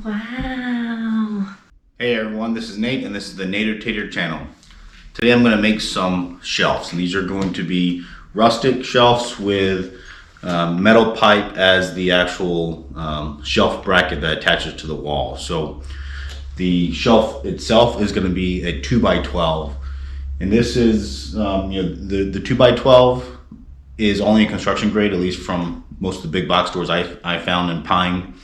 Wow. Hey everyone, this is Nate and this is the Nader Tater channel. Today I'm going to make some shelves, and these are going to be rustic shelves with metal pipe as the actual shelf bracket that attaches to the wall. So the shelf itself is going to be a 2x12, and this is the 2x12 is only a construction grade, at least from most of the big box stores I found in pine,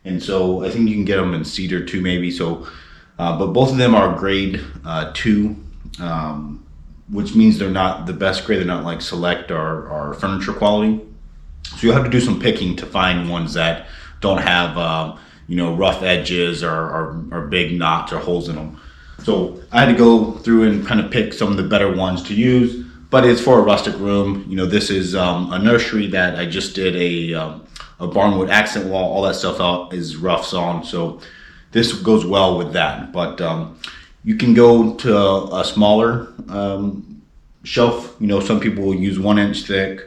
and so I think you can get them in cedar too maybe. So but both of them are grade 2, which means they're not the best grade. They're not like select or furniture quality. So you'll have to do some picking to find ones that don't have rough edges or big knots or holes in them. So I had to go through and kind of pick some of the better ones to use, but it's for a rustic room. This is a nursery that I just did a barnwood accent wall. All that stuff out is rough sawn, so this goes well with that. But you can go to a smaller shelf. Some people will use 1 inch thick,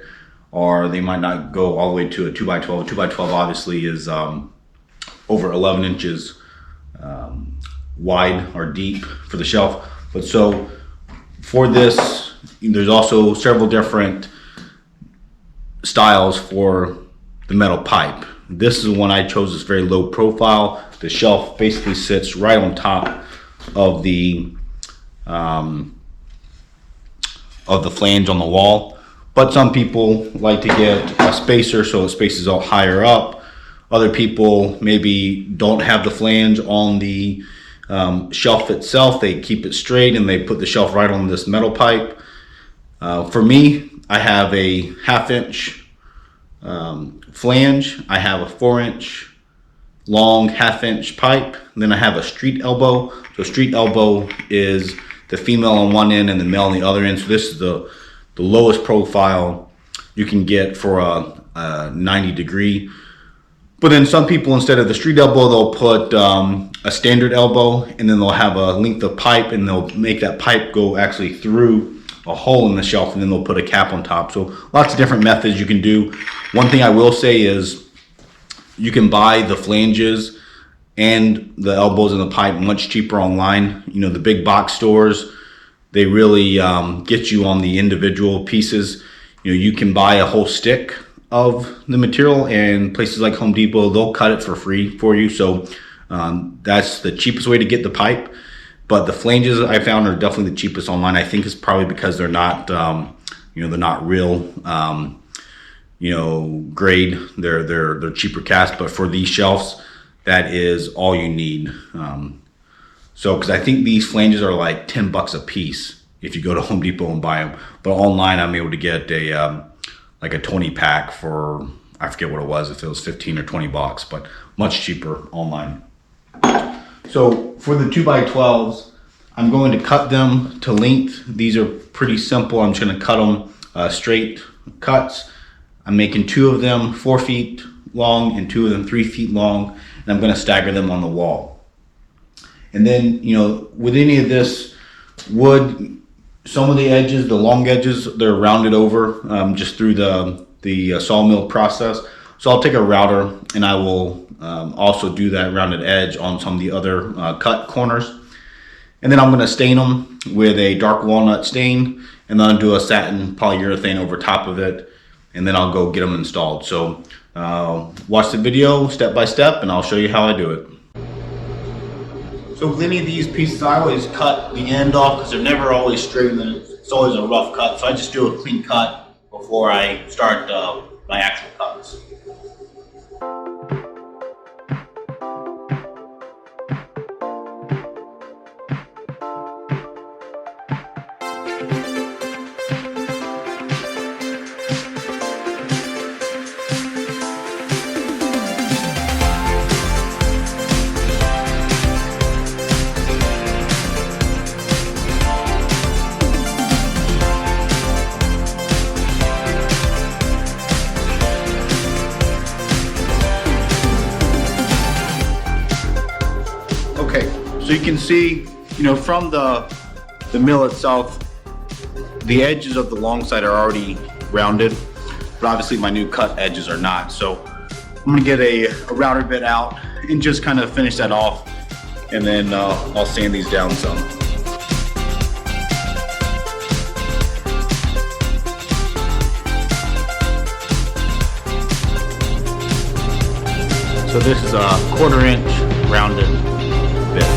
or they might not go all the way to a 2x12. A 2x12 obviously is over 11 inches wide or deep for the shelf. But so for this, there's also several different styles for the metal pipe. This is the one I chose. It's very low profile. The shelf basically sits right on top of the flange on the wall. But some people like to get a spacer so it spaces out higher up. Other people maybe don't have the flange on the shelf itself. They keep it straight and they put the shelf right on this metal pipe. For me, I have a 1/2 inch flange. I have a 4 inch long 1/2 inch pipe. And then I have a street elbow. So street elbow is the female on one end and the male on the other end. So this is the lowest profile you can get for a 90 degree. But then some people, instead of the street elbow, they'll put a standard elbow, and then they'll have a length of pipe, and they'll make that pipe go actually through a hole in the shelf, and then they'll put a cap on top. So lots of different methods you can do. One thing I will say is you can buy the flanges and the elbows in the pipe much cheaper online. The big box stores, they really get you on the individual pieces. You can buy a whole stick of the material, and places like Home Depot, they'll cut it for free for you. So that's the cheapest way to get the pipe. But the flanges I found are definitely the cheapest online. I think it's probably because they're not they're not real grade. They're cheaper cast. But for these shelves, that is all you need. So because I think these flanges are like $10 a piece if you go to Home Depot and buy them. But online I'm able to get a like a 20 pack for, I forget what it was, if it was 15 or 20 bucks, but much cheaper online. So for the 2x12s, I'm going to cut them to length. These are pretty simple. I'm just going to cut them straight cuts. I'm making 2 of them 4 feet long and 2 of them 3 feet long, and I'm going to stagger them on the wall. And then, with any of this wood, some of the edges, the long edges, they're rounded over just through the sawmill process. So I'll take a router and I will also do that rounded edge on some of the other cut corners. And then I'm going to stain them with a dark walnut stain, and then I'll do a satin polyurethane over top of it, and then I'll go get them installed. So watch the video step by step and I'll show you how I do it. So with any of these pieces, I always cut the end off because they're never always straight, and it's always a rough cut. So I just do a clean cut before I start my actual cuts. So you can see, from the mill itself, the edges of the long side are already rounded, but obviously my new cut edges are not. So I'm gonna get a router bit out and just kind of finish that off, and then I'll sand these down some. So this is a 1/4 inch rounded bit.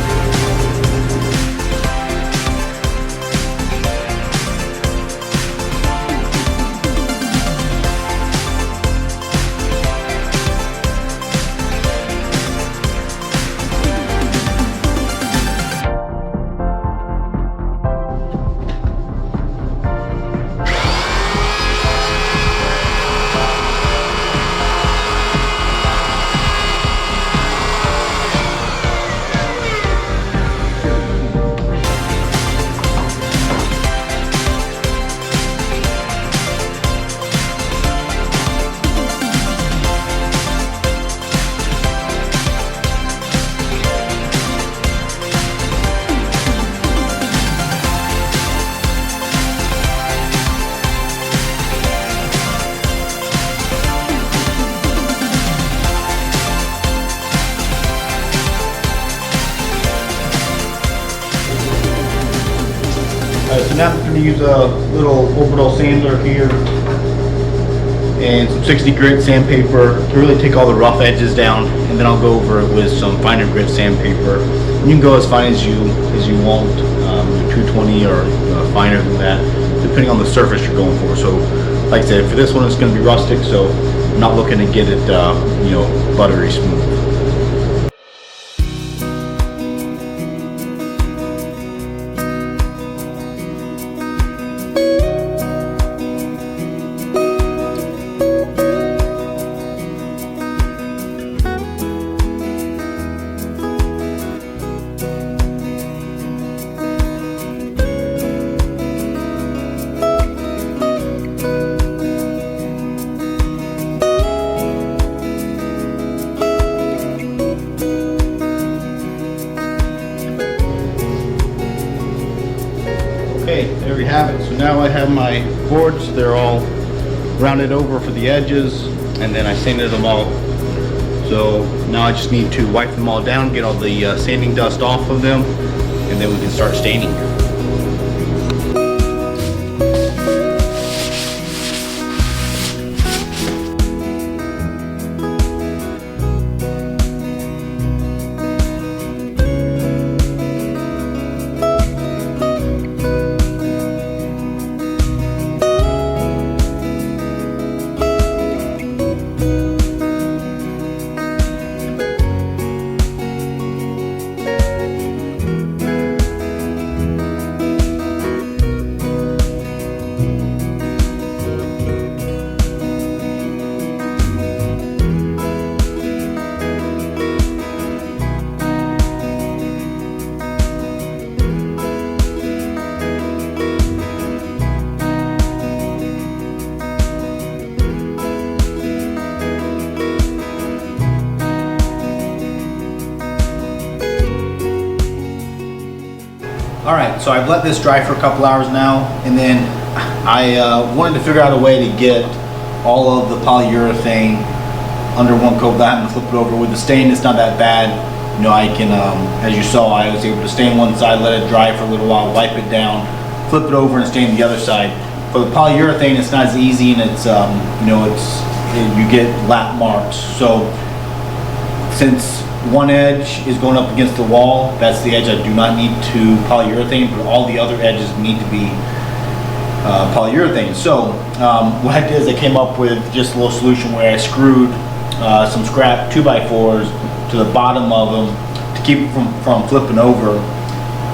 So now I'm going to use a little orbital sander here and some 60 grit sandpaper to really take all the rough edges down, and then I'll go over it with some finer grit sandpaper. And you can go as fine as you want, 220 or finer than that, depending on the surface you're going for. So, like I said, for this one it's going to be rustic, so I'm not looking to get it, buttery smooth. Okay, there we have it. So now I have my boards. They're all rounded over for the edges, and then I sanded them all. So now I just need to wipe them all down, get all the sanding dust off of them, and then we can start staining. Alright, so I've let this dry for a couple hours now, and then I wanted to figure out a way to get all of the polyurethane under one coat of that and flip it over. With the stain, it's not that bad. You know, I can, as you saw, I was able to stain one side, let it dry for a little while, wipe it down, flip it over and stain the other side. For the polyurethane, it's not as easy, and it's, you get lap marks. So since one edge is going up against the wall, that's the edge I do not need to polyurethane, but all the other edges need to be polyurethane. So what I did is I came up with just a little solution where I screwed some scrap 2x4s to the bottom of them to keep it from flipping over,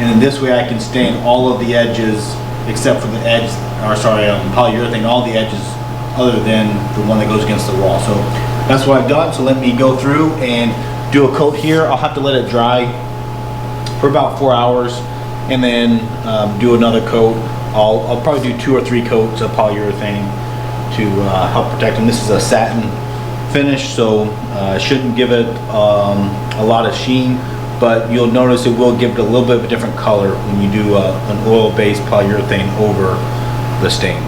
and in this way I can stain all of the edges except for the edge, polyurethane, all the edges other than the one that goes against the wall. So that's what I've done. So let me go through and do a coat here. I'll have to let it dry for about 4 hours, and then do another coat. I'll probably do 2 or 3 coats of polyurethane to help protect them. This is a satin finish, so it shouldn't give it a lot of sheen, but you'll notice it will give it a little bit of a different color when you do an oil-based polyurethane over the stain.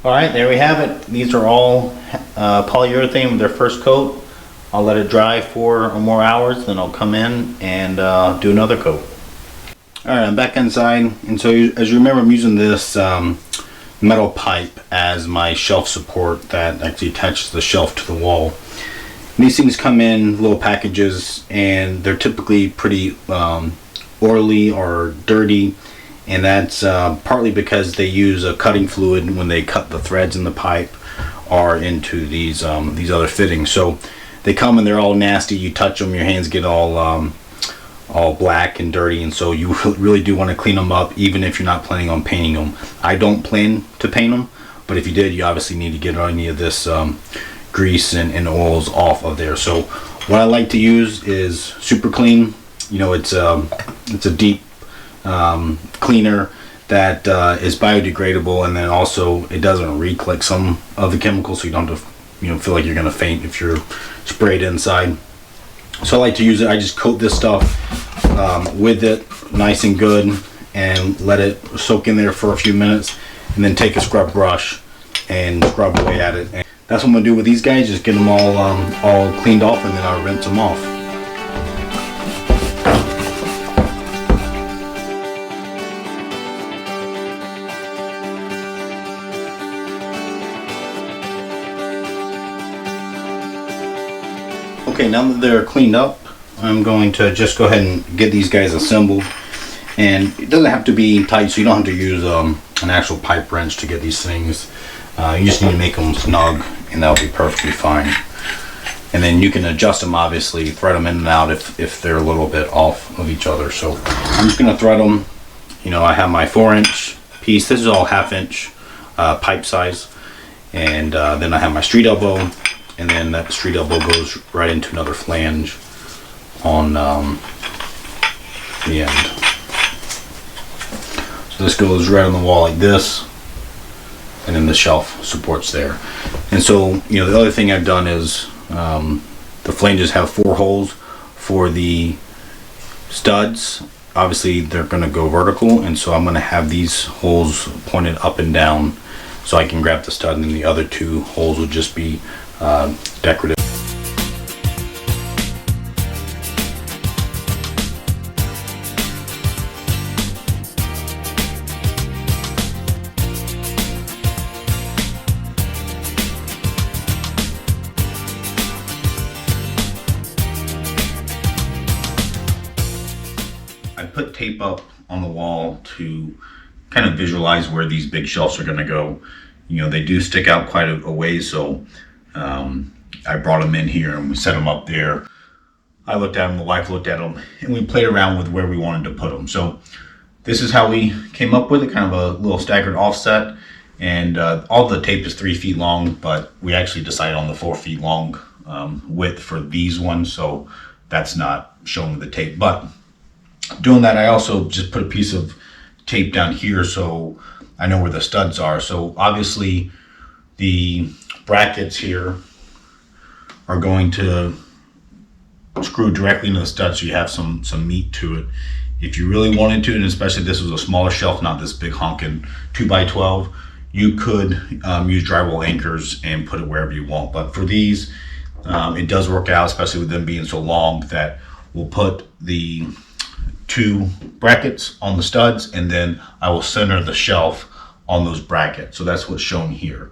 All right, there we have it. These are all polyurethane with their first coat. I'll let it dry 4 or more hours, then I'll come in and do another coat. All right, I'm back inside, and so as you remember, I'm using this metal pipe as my shelf support that actually attaches the shelf to the wall. And these things come in little packages, and they're typically pretty oily or dirty, and that's partly because they use a cutting fluid when they cut the threads in the pipe or into these other fittings. So they come and they're all nasty. You touch them, your hands get all black and dirty, and so you really do want to clean them up, even if you're not planning on painting them. I don't plan to paint them, but if you did, you obviously need to get any of this grease and oils off of there. So what I like to use is Super Clean. You know, it's a deep cleaner that is biodegradable, and then also it doesn't reek like some of the chemicals, so you don't have to feel like you're gonna faint if you're sprayed inside. So I like to use it. I just coat this stuff with it nice and good and let it soak in there for a few minutes, and then take a scrub brush and scrub away at it. And that's what I'm gonna do with these guys. Just get them all cleaned off, and then I'll rinse them off. Okay, now that they're cleaned up, I'm going to just go ahead and get these guys assembled. And it doesn't have to be tight, so you don't have to use an actual pipe wrench to get these things. You just need to make them snug, and that'll be perfectly fine. And then you can adjust them, obviously, thread them in and out if they're a little bit off of each other. So I'm just going to thread them. You know, I have my 4-inch piece. This is all 1/2-inch pipe size. And then I have my street elbow. And then that street elbow goes right into another flange on the end. So this goes right on the wall like this, and then the shelf supports there. And so, the other thing I've done is the flanges have 4 holes for the studs. Obviously, they're going to go vertical, and so I'm going to have these holes pointed up and down so I can grab the stud, and then the other 2 holes will just be decorative. I put tape up on the wall to kind of visualize where these big shelves are going to go. They do stick out quite a ways, so I brought them in here and we set them up there. I looked at them, the wife looked at them, and we played around with where we wanted to put them. So this is how we came up with it, kind of a little staggered offset. And all the tape is 3 feet long, but we actually decided on the 4 feet long width for these ones, so that's not shown with the tape. But doing that, I also just put a piece of tape down here so I know where the studs are. So obviously the brackets here are going to screw directly into the stud, so you have some meat to it. If you really wanted to, and especially if this was a smaller shelf, not this big honking 2x12, you could use drywall anchors and put it wherever you want. But for these, it does work out, especially with them being so long, that we'll put the 2 brackets on the studs, and then I will center the shelf on those brackets. So that's what's shown here.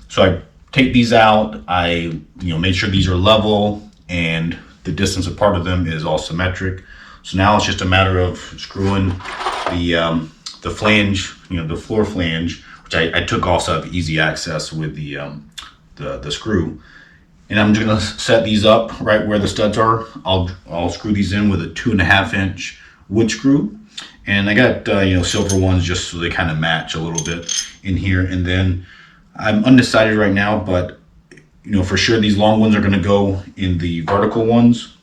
So I take these out, I make sure these are level and the distance apart of them is all symmetric. So now it's just a matter of screwing the flange, the floor flange, which I took off so I have easy access with the screw. And I'm just gonna set these up right where the studs are. I'll screw these in with a 2.5-inch wood screw. And I got silver ones just so they kind of match a little bit in here. And then I'm undecided right now, but for sure these long ones are going to go in the vertical ones.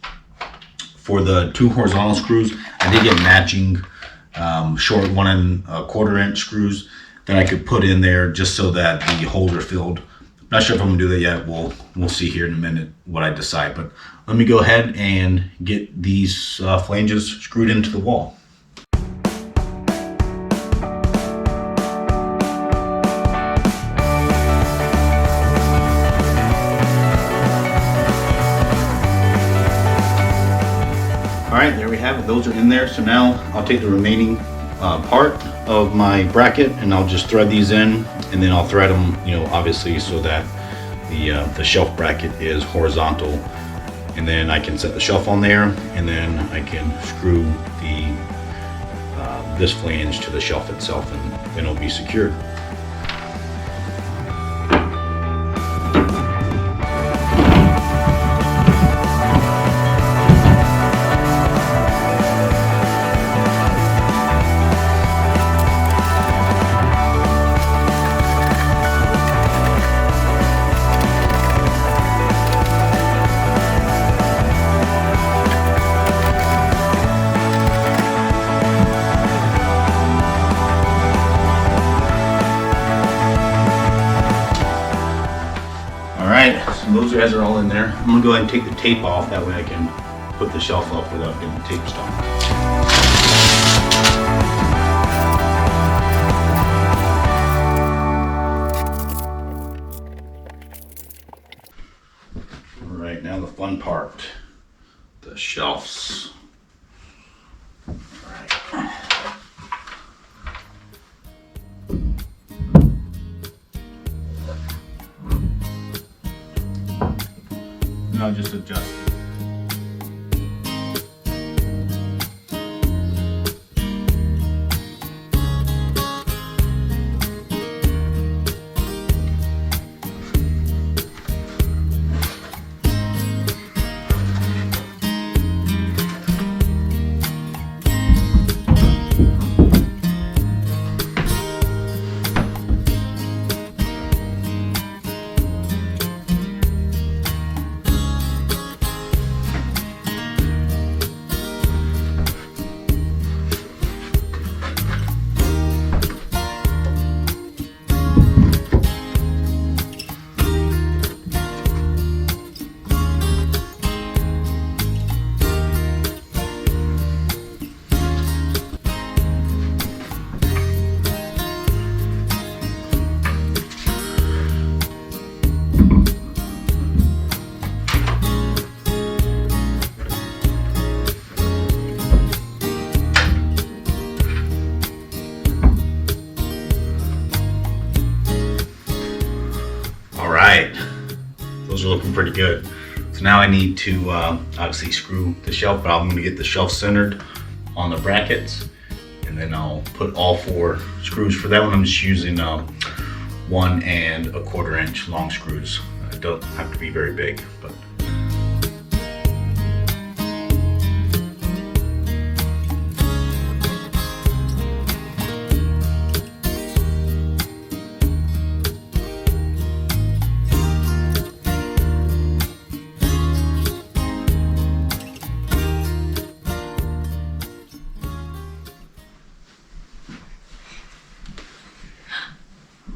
For the 2 horizontal screws, I did get matching short 1.25-inch screws that I could put in there just so that the holes are filled. Not sure if I'm gonna do that yet. We'll see here in a minute what I decide. But let me go ahead and get these flanges screwed into the wall. have it, those are in there. So now I'll take the remaining part of my bracket and I'll just thread these in, and then I'll thread them, you know, obviously so that the shelf bracket is horizontal, and then I can set the shelf on there, and then I can screw the this flange to the shelf itself, and then it'll be secured. Alright, so those guys are all in there. I'm going to go ahead and take the tape off, that way I can put the shelf up without getting the tape stuck. Alright, now the fun part, the shelves. Alright. Now just adjust it. Alright, those are looking pretty good. So now I need to obviously screw the shelf, but I'm going to get the shelf centered on the brackets, and then I'll put all 4 screws. For that one I'm just using 1 1/4 inch long screws. It don't have to be very big, but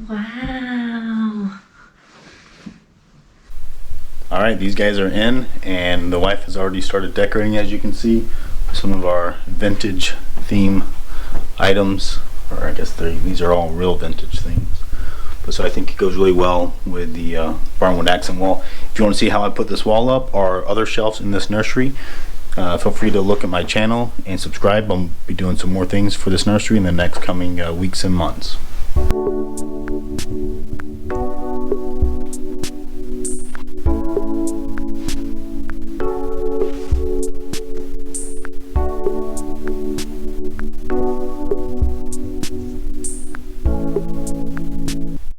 wow. all right, these guys are in, and the wife has already started decorating, as you can see, some of our vintage theme items, or I guess these are all real vintage things. But so I think it goes really well with the barnwood accent wall. If you want to see how I put this wall up or other shelves in this nursery, feel free to look at my channel and subscribe. I'll be doing some more things for this nursery in the next coming weeks and months.